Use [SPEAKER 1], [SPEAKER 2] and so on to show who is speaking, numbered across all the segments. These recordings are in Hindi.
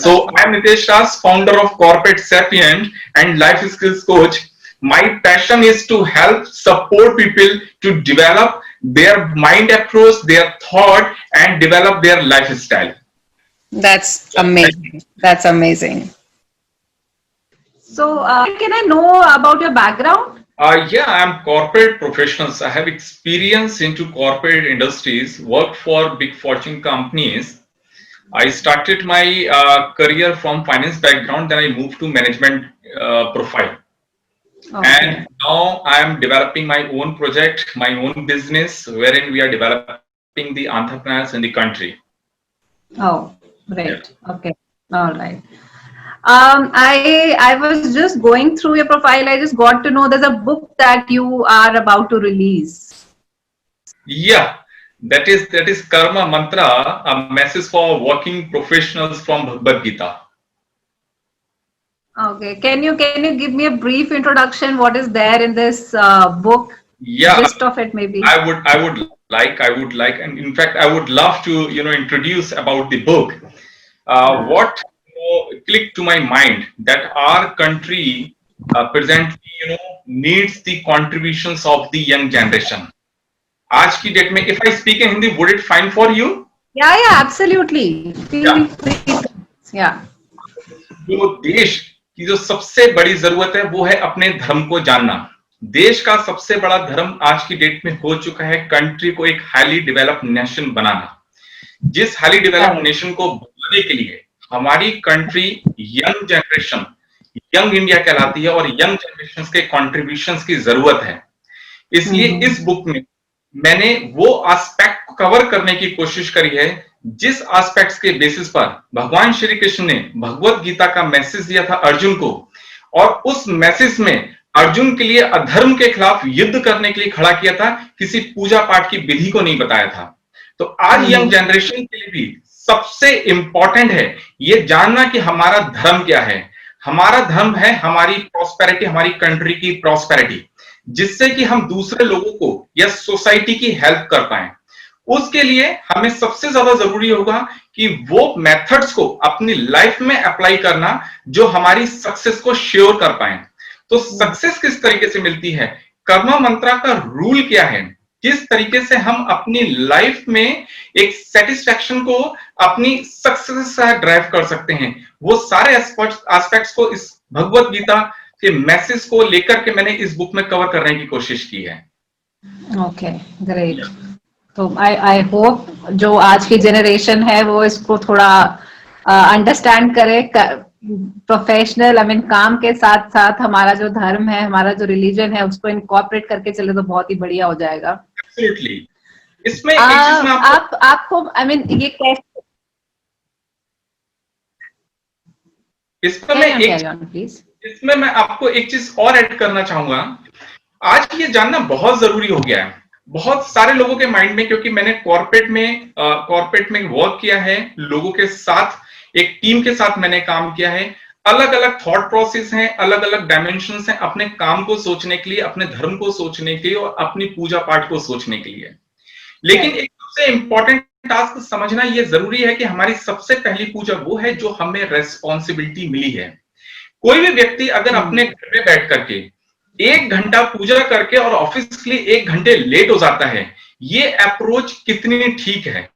[SPEAKER 1] So I'm Nitesh Das, founder of Corporate Sapient and Life Skills Coach. My passion is to help support people to develop their mind approach, their thought, and develop their lifestyle.
[SPEAKER 2] That's amazing. That's amazing.
[SPEAKER 3] So, can I know about your background?
[SPEAKER 1] Yeah, I'm corporate professionals. I have experience into corporate industries, worked for big fortune companies. I started my career from finance background, then I moved to management profile.
[SPEAKER 3] Okay.
[SPEAKER 1] And now I am developing my own project, my own business, wherein we are developing the entrepreneurs in the country.
[SPEAKER 3] Oh,
[SPEAKER 1] Yeah.
[SPEAKER 3] great. Okay. All right. I was just going through your profile. I just got to know there's a book that you are about to release.
[SPEAKER 1] Yeah, that is Karma Mantra, a message for working professionals from Bhagavad Gita.
[SPEAKER 3] Okay. Can you give me a brief introduction? What is there in this book?
[SPEAKER 1] Yeah,
[SPEAKER 3] Gist of it, maybe.
[SPEAKER 1] I would like, and in fact, I would love to, introduce about the book. What clicked to my mind that our country presently, needs the contributions of the young generation. आज की डेट में, if I speak in Hindi, would it fine for you?
[SPEAKER 3] Yeah, absolutely. Feel
[SPEAKER 1] Yeah.
[SPEAKER 3] free. Yeah.
[SPEAKER 1] जो देश की जो सबसे बड़ी जरूरत है वो है अपने धर्म को जानना। देश का सबसे बड़ा धर्म आज की डेट में हो चुका है कंट्री को एक हाईली डेवलप्ड नेशन बनाना। जिस हाईली डेवलप्ड नेशन को बनाने के लिए हमारी country young generation, young India कहलाती है और यंग जनरेशन के कॉन्ट्रीब्यूशंस की जरूरत है। इसलिए इस बुक में मैंने वो एस्पेक्ट को कवर करने की कोशिश करी है जिस एस्पेक्ट्स के बेसिस पर भगवान श्री कृष्ण ने भगवत गीता का मैसेज दिया था अर्जुन को, और उस मैसेज में अर्जुन के लिए अधर्म के खिलाफ युद्ध करने के लिए खड़ा किया था, किसी पूजा पाठ की विधि को नहीं बताया था। तो आज यंग जनरेशन के लिए भी सबसे इंपॉर्टेंट है ये जानना कि हमारा धर्म क्या है। हमारा धर्म है हमारी प्रॉस्पेरिटी, हमारी कंट्री की प्रॉस्पेरिटी, जिससे कि हम दूसरे लोगों को या सोसाइटी की हेल्प कर पाए। उसके लिए हमें सबसे ज्यादा जरूरी होगा कि वो मेथड्स को अपनी लाइफ में अप्लाई करना जो हमारी सक्सेस को श्योर कर पाए। तो सक्सेस किस तरीके से मिलती है, कर्मा मंत्रा का रूल क्या है, किस तरीके से हम अपनी लाइफ में एक सेटिस्फैक्शन को अपनी सक्सेस से ड्राइव कर सकते हैं, वो सारे एस्पेक्ट्स को इस भगवत गीता के मैसेज को लेकर के मैंने इस बुक में कवर करने की कोशिश की है।
[SPEAKER 3] Okay, great. तो आई होप जो आज की जनरेशन है वो इसको थोड़ा अंडरस्टैंड करे। प्रोफेशनल काम के साथ साथ हमारा जो धर्म है, हमारा जो रिलीजन है, उसको इनकॉर्पोरेट करके चले तो बहुत ही बढ़िया हो जाएगा।
[SPEAKER 1] एब्सोल्युटली। इसमें एक चीज मैं
[SPEAKER 3] आपको ये कैसे
[SPEAKER 1] इसमें मैं आपको एक चीज और ऐड करना चाहूंगा। आज ये जानना बहुत जरूरी हो गया है बहुत सारे लोगों के माइंड में, क्योंकि मैंने कॉर्पोरेट में वर्क किया है, लोगों के साथ एक टीम के साथ मैंने काम किया है। अलग अलग थॉट प्रोसेस हैं, अलग अलग डायमेंशंस हैं अपने काम को सोचने के लिए, अपने धर्म को सोचने के लिए और अपनी पूजा पाठ को सोचने के लिए। लेकिन एक सबसे इंपॉर्टेंट टास्क समझना ये जरूरी है कि हमारी सबसे पहली पूजा वो है जो हमें रेस्पॉन्सिबिलिटी मिली है। कोई भी व्यक्ति अगर अपने घर में बैठ करके 1 घंटा पूजा करके और ऑफिस के लिए 1 घंटे लेट हो जाता है, ये अप्रोच कितनी ठीक है?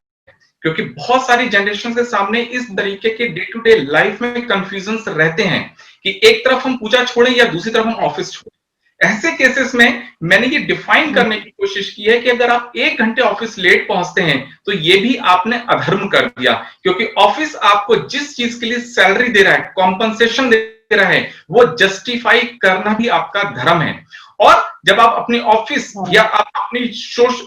[SPEAKER 1] क्योंकि बहुत सारी जनरेशन के सामने इस तरीके के डे टू डे लाइफ में कंफ्यूजन रहते हैं कि एक तरफ हम पूजा छोड़ें या दूसरी तरफ हम ऑफिस छोड़ें। ऐसे केसेस में मैंने ये डिफाइन करने की कोशिश की है कि अगर आप 1 घंटे ऑफिस लेट पहुंचते हैं तो ये भी आपने अधर्म कर दिया, क्योंकि ऑफिस आपको जिस चीज के लिए सैलरी दे रहा है, कॉम्पनसेशन दे रहा है, वो जस्टिफाई करना भी आपका धर्म है। और जब आप अपनी ऑफिस या आप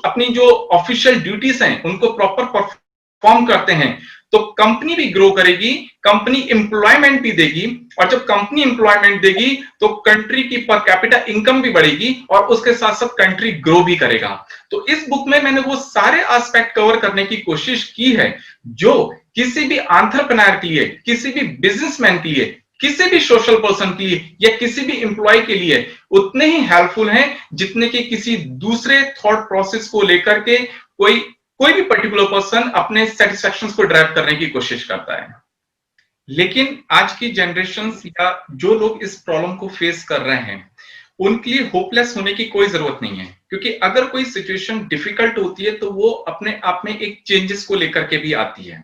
[SPEAKER 1] अपनी जो ऑफिशियल ड्यूटीज हैं उनको प्रॉपर परफॉर्म करते हैं तो कंपनी भी ग्रो करेगी, कंपनी एम्प्लॉयमेंट भी देगी, और जब कंपनी एम्प्लॉयमेंट देगी तो कंट्री की पर कैपिटा इनकम भी बढ़ेगी और उसके साथ साथ कंट्री ग्रो भी करेगा। तो इस बुक में मैंने वो सारे एस्पेक्ट कवर करने की कोशिश की है जो किसी भी एंटरप्रेन्योर के लिए, किसी भी बिजनेसमैन के लिए, किसी भी सोशल पर्सन के लिए या किसी भी एम्प्लॉय के लिए उतने ही हेल्पफुल हैं जितने कि किसी दूसरे थॉट प्रोसेस को लेकर के कोई भी पर्टिकुलर पर्सन अपने सेटिस्फैक्शन को ड्राइव करने की कोशिश करता है। लेकिन आज की जनरेशंस या जो लोग इस प्रॉब्लम को फेस कर रहे हैं, उनके लिए होपलेस होने की कोई जरूरत नहीं है, क्योंकि अगर कोई सिचुएशन डिफिकल्ट होती है तो वो अपने आप में एक चेंजेस को लेकर के भी आती है।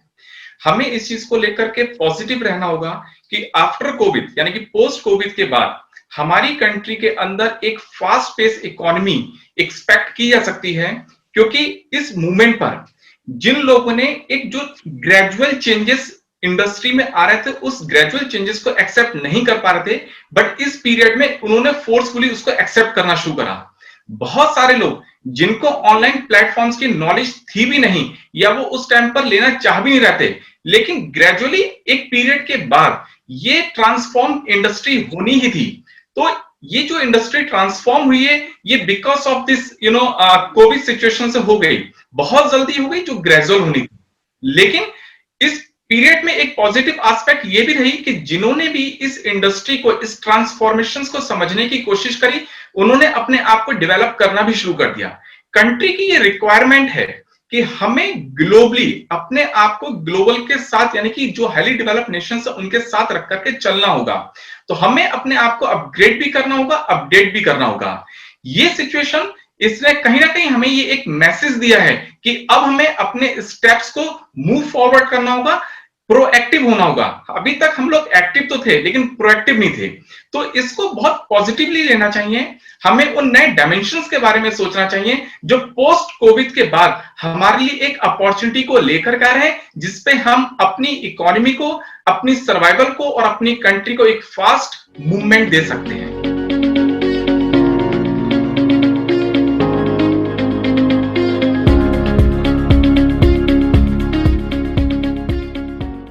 [SPEAKER 1] हमें इस चीज को लेकर के पॉजिटिव रहना होगा कि आफ्टर कोविड यानी कि पोस्ट कोविड के बाद हमारी कंट्री के अंदर एक फास्ट पेस इकोनॉमी एक्सपेक्ट की जा सकती है, क्योंकि इस मूवमेंट पर जिन लोगों ने एक जो ग्रेजुअल चेंजेस इंडस्ट्री में आ रहे थे उस ग्रेजुअल चेंजेस को एक्सेप्ट नहीं कर पा रहे थे, बट इस पीरियड में उन्होंने फोर्सफुली उसको एक्सेप्ट करना शुरू करा। बहुत सारे लोग जिनको ऑनलाइन प्लेटफॉर्म्स की नॉलेज थी भी नहीं या वो उस टाइम पर लेना चाह भी नहीं रहते, लेकिन ग्रेजुअली एक पीरियड के बाद ये ट्रांसफॉर्म इंडस्ट्री होनी ही थी। तो ये जो इंडस्ट्री ट्रांसफॉर्म हुई है ये because of this Covid situation से हो गई, बहुत जल्दी हो गई जो ग्रेजुअल होनी थी। लेकिन इस पीरियड में एक पॉजिटिव एस्पेक्ट ये भी रही कि जिन्होंने भी इस इंडस्ट्री को, इस ट्रांसफॉर्मेशंस को समझने की कोशिश करी, उन्होंने अपने आप को डेवलप करना भी शुरू कर दिया। कंट्री की ये रिक्वायरमेंट है कि हमें ग्लोबली अपने आप को ग्लोबल के साथ यानी कि जो हाईली डेवलप्ड नेशंस है उनके साथ रख करके चलना होगा। तो हमें अपने आप को अपग्रेड भी करना होगा, अपडेट भी करना होगा। ये सिचुएशन इसने कहीं ना कहीं हमें ये एक मैसेज दिया है कि अब हमें अपने स्टेप्स को मूव फॉरवर्ड करना होगा, प्रोएक्टिव होना होगा। अभी तक हम लोग एक्टिव तो थे लेकिन प्रोएक्टिव नहीं थे, तो इसको बहुत पॉजिटिवली लेना चाहिए। हमें उन नए डायमेंशंस के बारे में सोचना चाहिए जो पोस्ट कोविड के बाद हमारे लिए एक अपॉर्चुनिटी को लेकर के आ रहे हैं, जिसपे हम अपनी इकोनॉमी को, अपनी सर्वाइवल को और अपनी कंट्री को एक फास्ट मूवमेंट दे सकते हैं।